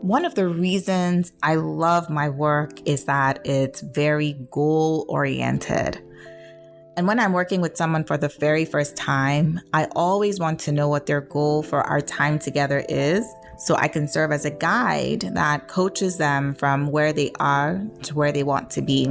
One of the reasons I love my work is that it's very goal-oriented. And when I'm working with someone for the very first time, I always want to know what their goal for our time together is, so I can serve as a guide that coaches them from where they are to where they want to be.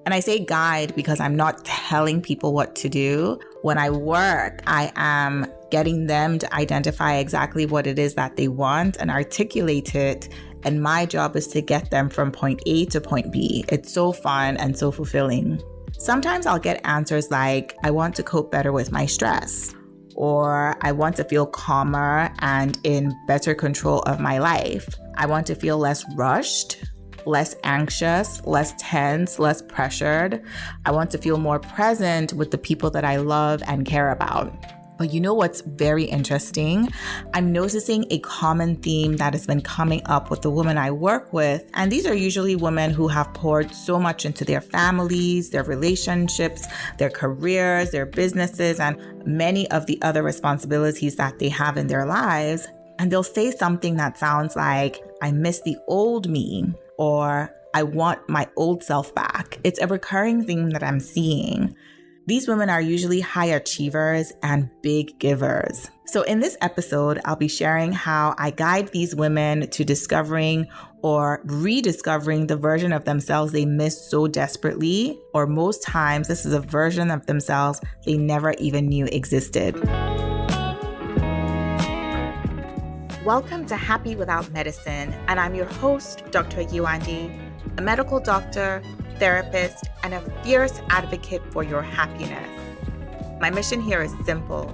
And I say guide because I'm not telling people what to do. When I work, I am getting them to identify exactly what it is that they want and articulate it. And my job is to get them from point A to point B. It's so fun and so fulfilling. Sometimes I'll get answers like, I want to cope better with my stress, or I want to feel calmer and in better control of my life. I want to feel less rushed, less anxious, less tense, less pressured. I want to feel more present with the people that I love and care about. But you know what's very interesting? I'm noticing a common theme that has been coming up with the women I work with. And these are usually women who have poured so much into their families, their relationships, their careers, their businesses, and many of the other responsibilities that they have in their lives. And they'll say something that sounds like, I miss the old me, or I want my old self back. It's a recurring theme that I'm seeing. These women are usually high achievers and big givers. So in this episode, I'll be sharing how I guide these women to discovering or rediscovering the version of themselves they miss so desperately, or most times this is a version of themselves they never even knew existed. Welcome to Happy Without Medicine, and I'm your host, Dr. Yuandi, a medical doctor, therapist, and a fierce advocate for your happiness. My mission here is simple: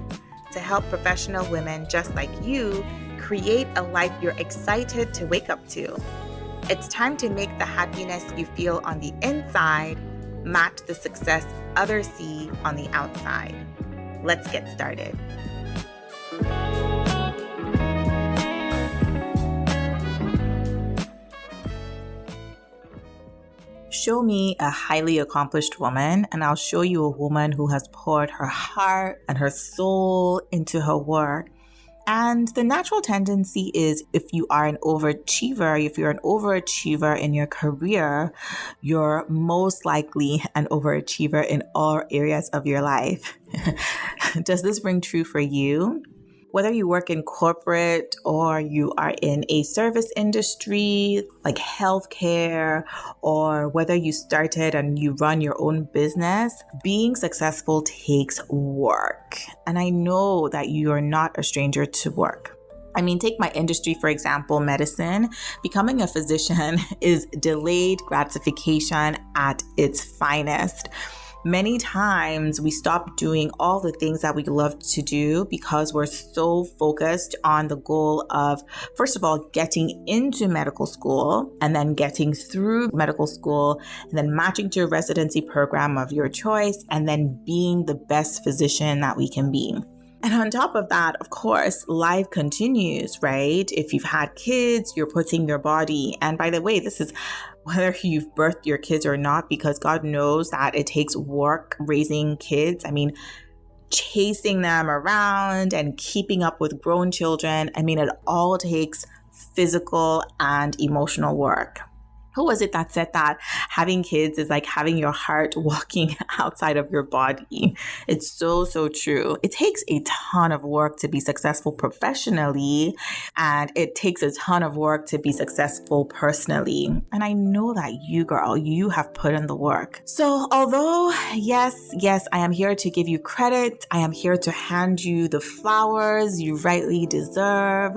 to help professional women just like you create a life you're excited to wake up to. It's time to make the happiness you feel on the inside match the success others see on the outside. Let's get started. Show me a highly accomplished woman, and I'll show you a woman who has poured her heart and her soul into her work. And the natural tendency is, if you are an overachiever, if you're an overachiever in your career, you're most likely an overachiever in all areas of your life. Does this ring true for you? Whether you work in corporate or you are in a service industry like healthcare, or whether you started and you run your own business, being successful takes work. And I know that you are not a stranger to work. I mean, take my industry, for example, medicine. Becoming a physician is delayed gratification at its finest. Many times we stop doing all the things that we love to do because we're so focused on the goal of, first of all, getting into medical school, and then getting through medical school, and then matching to a residency program of your choice, and then being the best physician that we can be. And on top of that, of course, life continues, right? If you've had kids, you're putting your body. And by the way, this is whether you've birthed your kids or not, because God knows that it takes work raising kids. I mean, chasing them around and keeping up with grown children. I mean, it all takes physical and emotional work. Who was it that said that having kids is like having your heart walking outside of your body? It's so, so true. It takes a ton of work to be successful professionally, and it takes a ton of work to be successful personally. And I know that you, girl, you have put in the work. So although, yes, I am here to give you credit, I am here to hand you the flowers you rightly deserve,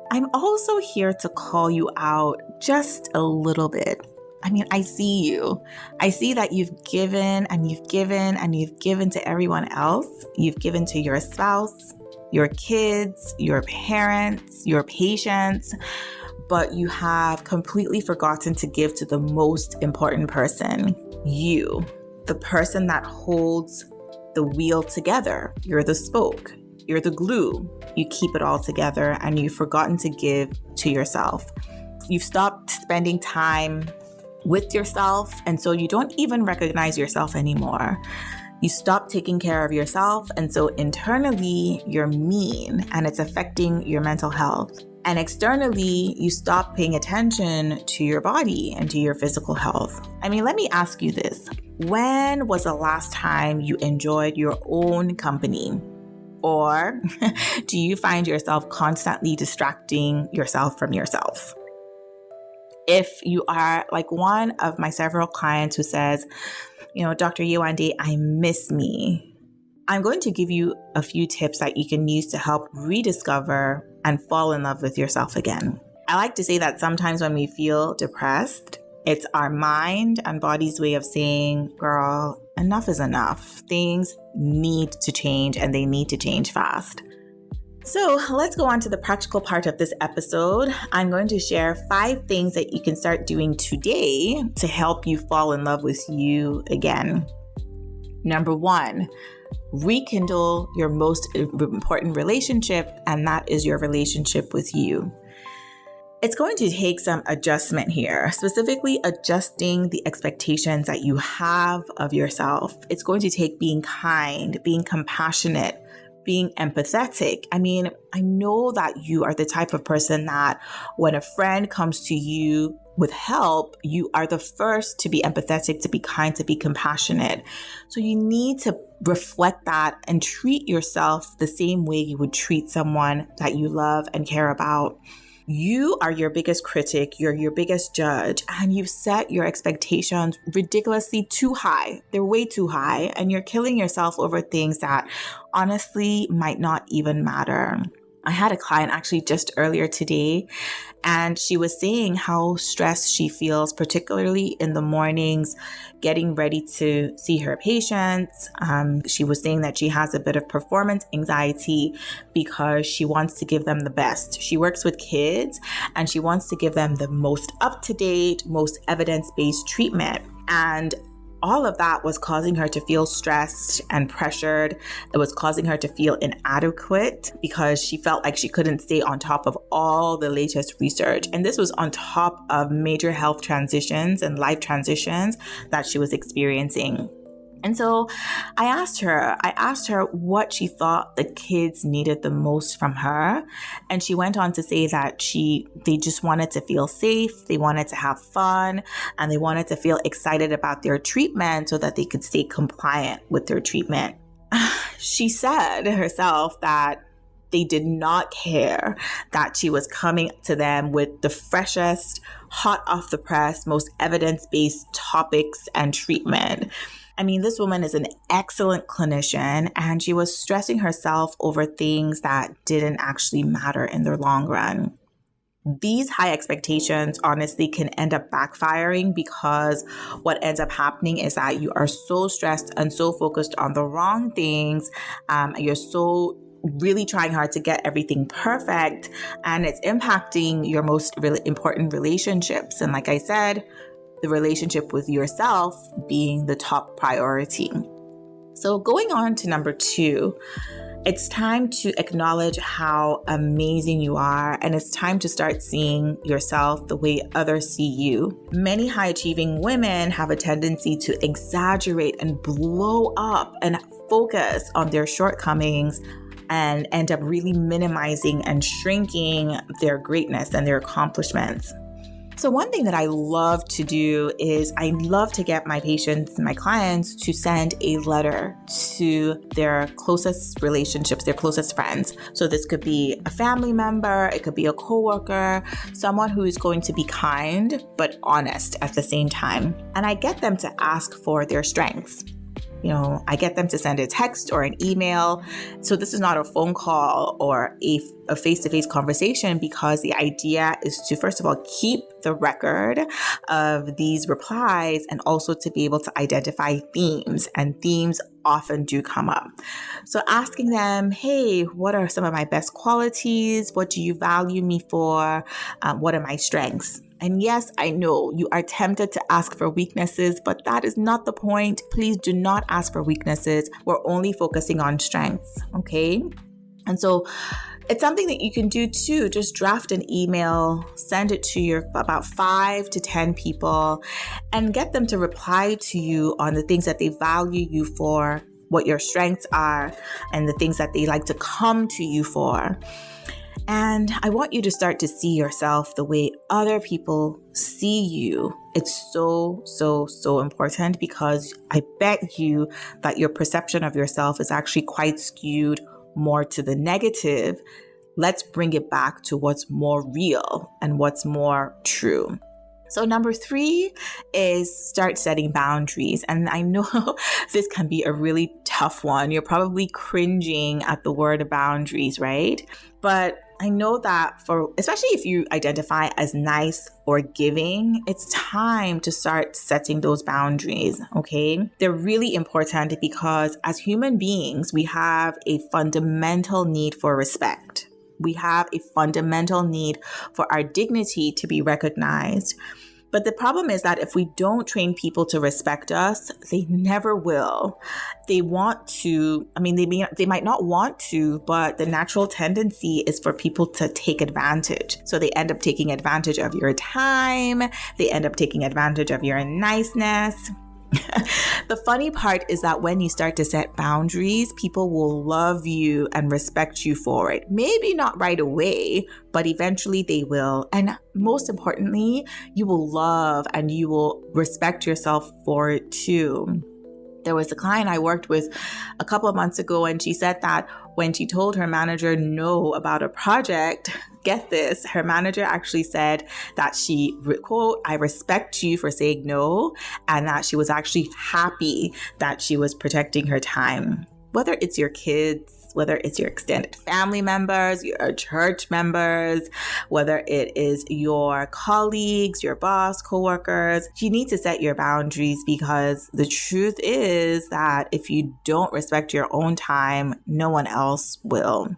I'm also here to call you out just a little bit. I mean, I see you. I see that you've given and you've given and you've given to everyone else. You've given to your spouse, your kids, your parents, your patients, but you have completely forgotten to give to the most important person, you, the person that holds the wheel together. You're the spoke. You're the glue. You keep it all together, and you've forgotten to give to yourself. You've stopped spending time with yourself, and so you don't even recognize yourself anymore. You stop taking care of yourself, and so internally you're mean, and it's affecting your mental health. And externally, you stop paying attention to your body and to your physical health. I mean, let me ask you this. When was the last time you enjoyed your own company? Or do you find yourself constantly distracting yourself from yourself? If you are like one of my several clients who says, Dr. Yewande, I miss me, I'm going to give you a few tips that you can use to help rediscover and fall in love with yourself again. I like to say that sometimes when we feel depressed, it's our mind and body's way of saying, girl, enough is enough. Things need to change and they need to change fast. So let's go on to the practical part of this episode. I'm going to share 5 things that you can start doing today to help you fall in love with you again. Number 1, rekindle your most important relationship, and that is your relationship with you. It's going to take some adjustment here, specifically adjusting the expectations that you have of yourself. It's going to take being kind, being compassionate, being empathetic. I mean, I know that you are the type of person that when a friend comes to you with help, you are the first to be empathetic, to be kind, to be compassionate. So you need to reflect that and treat yourself the same way you would treat someone that you love and care about. You are your biggest critic, you're your biggest judge, and you've set your expectations ridiculously too high. They're way too high, and you're killing yourself over things that honestly might not even matter. I had a client actually just earlier today, and she was saying how stressed she feels, particularly in the mornings, getting ready to see her patients. She was saying that she has a bit of performance anxiety because she wants to give them the best. She works with kids and she wants to give them the most up-to-date, most evidence-based treatment. And all of that was causing her to feel stressed and pressured. It was causing her to feel inadequate because she felt like she couldn't stay on top of all the latest research. And this was on top of major health transitions and life transitions that she was experiencing. And so I asked her what she thought the kids needed the most from her. And she went on to say that they just wanted to feel safe, they wanted to have fun, and they wanted to feel excited about their treatment so that they could stay compliant with their treatment. She said herself that they did not care that she was coming to them with the freshest, hot off the press, most evidence-based topics and treatment. I mean, this woman is an excellent clinician, and she was stressing herself over things that didn't actually matter in the long run. These high expectations honestly can end up backfiring because what ends up happening is that you are so stressed and so focused on the wrong things. You're so really trying hard to get everything perfect, and it's impacting your most really important relationships. And like I said, the relationship with yourself being the top priority. So going on to number 2, it's time to acknowledge how amazing you are, and it's time to start seeing yourself the way others see you. Many high-achieving women have a tendency to exaggerate and blow up and focus on their shortcomings and end up really minimizing and shrinking their greatness and their accomplishments. So one thing that I love to do is I love to get my patients and my clients to send a letter to their closest relationships, their closest friends. So this could be a family member, it could be a coworker, someone who is going to be kind but honest at the same time. And I get them to ask for their strengths. I get them to send a text or an email. So this is not a phone call or a face-to-face conversation, because the idea is to, first of all, keep the record of these replies and also to be able to identify themes, and themes often do come up. So asking them, hey, what are some of my best qualities? What do you value me for? What are my strengths? And yes, I know you are tempted to ask for weaknesses, but that is not the point. Please do not ask for weaknesses. We're only focusing on strengths, okay? And so it's something that you can do too. Just draft an email, send it to your about 5 to 10 people, and get them to reply to you on the things that they value you for, what your strengths are, and the things that they like to come to you for. And I want you to start to see yourself the way other people see you. It's so, so, so important, because I bet you that your perception of yourself is actually quite skewed more to the negative. Let's bring it back to what's more real and what's more true. So number 3 is start setting boundaries. And I know this can be a really tough one. You're probably cringing at the word boundaries, right? But I know that especially if you identify as nice or giving, it's time to start setting those boundaries, okay? They're really important because as human beings, we have a fundamental need for respect. We have a fundamental need for our dignity to be recognized. But the problem is that if we don't train people to respect us, they never will. They want to, they might not want to, but the natural tendency is for people to take advantage. So they end up taking advantage of your time. They end up taking advantage of your niceness. The funny part is that when you start to set boundaries, people will love you and respect you for it. Maybe not right away, but eventually they will. And most importantly, you will love and you will respect yourself for it too. There was a client I worked with a couple of months ago, and she said that when she told her manager no about a project, get this, her manager actually said that she, quote, "I respect you for saying no," and that she was actually happy that she was protecting her time. Whether it's your kids, whether it's your extended family members, your church members, whether it is your colleagues, your boss, coworkers, you need to set your boundaries, because the truth is that if you don't respect your own time, no one else will.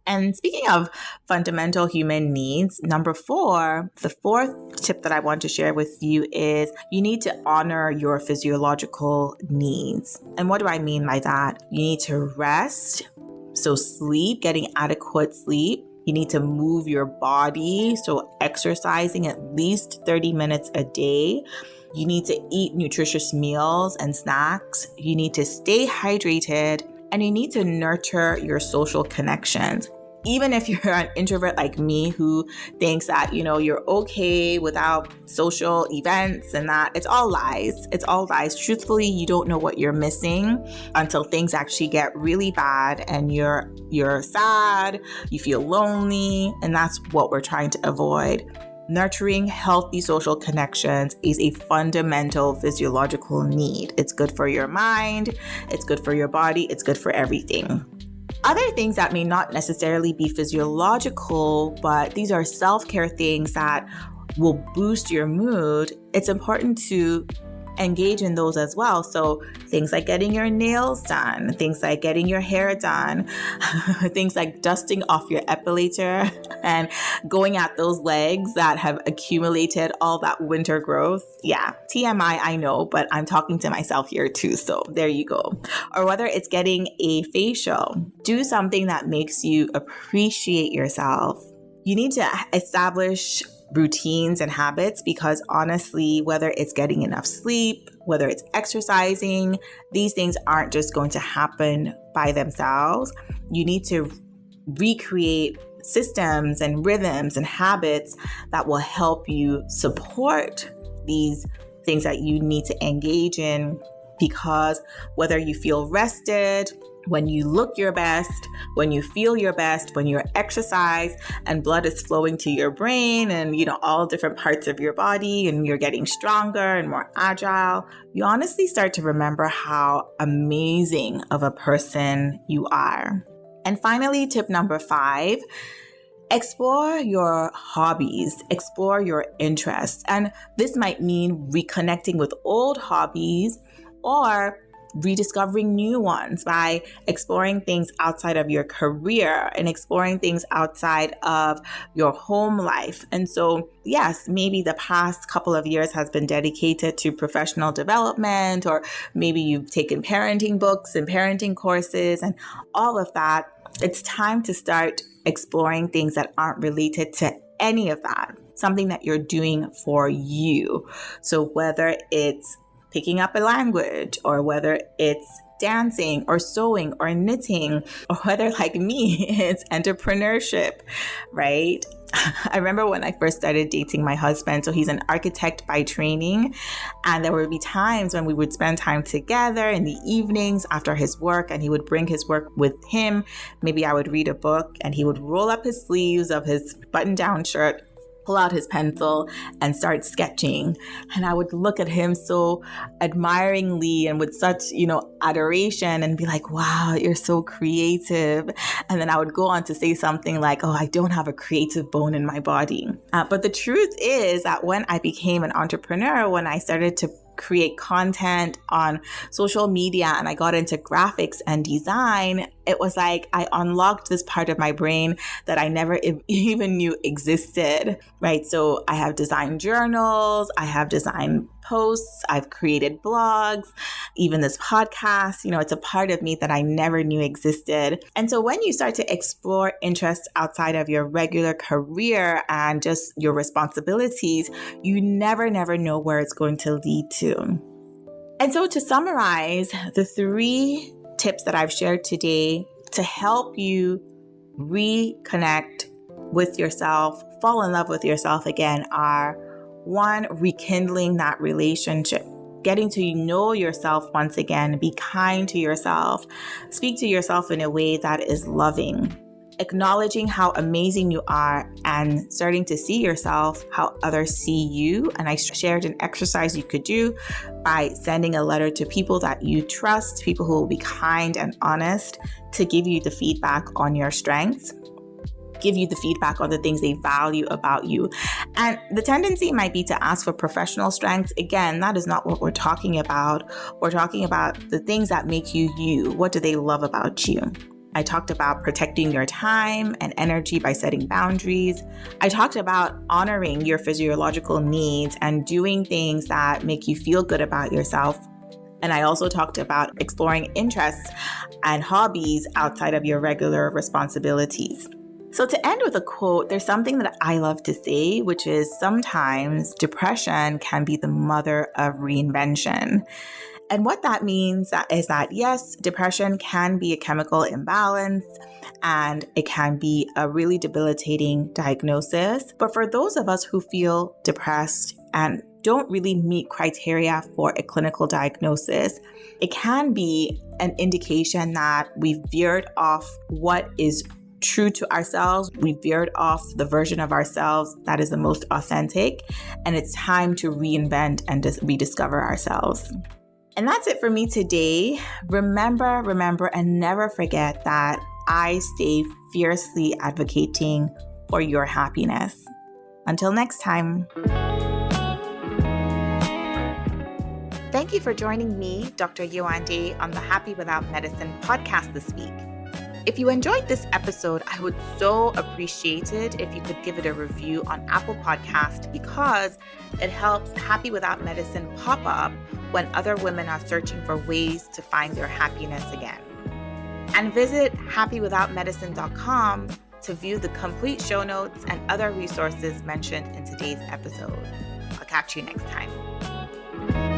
And speaking of fundamental human needs, number 4, the 4th tip that I want to share with you is you need to honor your physiological needs. And what do I mean by that? You need to rest. So sleep, getting adequate sleep. You need to move your body. So exercising at least 30 minutes a day. You need to eat nutritious meals and snacks. You need to stay hydrated, and you need to nurture your social connections. Even if you're an introvert like me who thinks that, you're okay without social events and that, it's all lies. It's all lies. Truthfully, you don't know what you're missing until things actually get really bad and you're sad, you feel lonely, and that's what we're trying to avoid. Nurturing healthy social connections is a fundamental physiological need. It's good for your mind, it's good for your body, it's good for everything. Other things that may not necessarily be physiological, but these are self-care things that will boost your mood, it's important to engage in those as well. So things like getting your nails done, things like getting your hair done, things like dusting off your epilator and going at those legs that have accumulated all that winter growth. Yeah, TMI, I know, but I'm talking to myself here too. So there you go. Or whether it's getting a facial, do something that makes you appreciate yourself. You need to establish routines and habits, because honestly, whether it's getting enough sleep, whether it's exercising, these things aren't just going to happen by themselves. You need to recreate systems and rhythms and habits that will help you support these things that you need to engage in, because whether you feel rested, when you look your best, when you feel your best, when you're exercised and blood is flowing to your brain and, all different parts of your body, and you're getting stronger and more agile, you honestly start to remember how amazing of a person you are. And finally, tip number 5, explore your hobbies, explore your interests. And this might mean reconnecting with old hobbies or rediscovering new ones by exploring things outside of your career and exploring things outside of your home life. And so, yes, maybe the past couple of years has been dedicated to professional development, or maybe you've taken parenting books and parenting courses and all of that. It's time to start exploring things that aren't related to any of that, something that you're doing for you. So whether it's picking up a language, or whether it's dancing or sewing or knitting, or whether like me, it's entrepreneurship, right? I remember when I first started dating my husband. So he's an architect by training. And there would be times when we would spend time together in the evenings after his work, and he would bring his work with him. Maybe I would read a book and he would roll up his sleeves of his button-down shirt, pull out his pencil and start sketching. And I would look at him so admiringly and with such, adoration and be like, wow, you're so creative. And then I would go on to say something like, oh, I don't have a creative bone in my body. But the truth is that when I became an entrepreneur, when I started to create content on social media and I got into graphics and design, it was like I unlocked this part of my brain that I never even knew existed, right? So I have designed journals, I have designed posts, I've created blogs, even this podcast, it's a part of me that I never knew existed. And so when you start to explore interests outside of your regular career and just your responsibilities, you never know where it's going to lead to. And so to summarize, the 3 tips that I've shared today to help you reconnect with yourself, fall in love with yourself again are: 1, rekindling that relationship, getting to know yourself once again, be kind to yourself, speak to yourself in a way that is loving, acknowledging how amazing you are and starting to see yourself how others see you. And I shared an exercise you could do by sending a letter to people that you trust, people who will be kind and honest, to give you the feedback on your strengths, give you the feedback on the things they value about you. And the tendency might be to ask for professional strengths. Again, that is not what we're talking about. We're talking about the things that make you you. What do they love about you? I talked about protecting your time and energy by setting boundaries. I talked about honoring your physiological needs and doing things that make you feel good about yourself. And I also talked about exploring interests and hobbies outside of your regular responsibilities. So to end with a quote, there's something that I love to say, which is sometimes depression can be the mother of reinvention. And what that means is that, yes, depression can be a chemical imbalance and it can be a really debilitating diagnosis. But for those of us who feel depressed and don't really meet criteria for a clinical diagnosis, it can be an indication that we've veered off what is true to ourselves. We veered off the version of ourselves that is the most authentic, and it's time to reinvent and rediscover ourselves. And that's it for me today. Remember, and never forget that I stay fiercely advocating for your happiness. Until next time. Thank you for joining me, Dr. Yewande, on the Happy Without Medicine podcast this week. If you enjoyed this episode, I would so appreciate it if you could give it a review on Apple Podcast, because it helps Happy Without Medicine pop up when other women are searching for ways to find their happiness again. And visit happywithoutmedicine.com to view the complete show notes and other resources mentioned in today's episode. I'll catch you next time.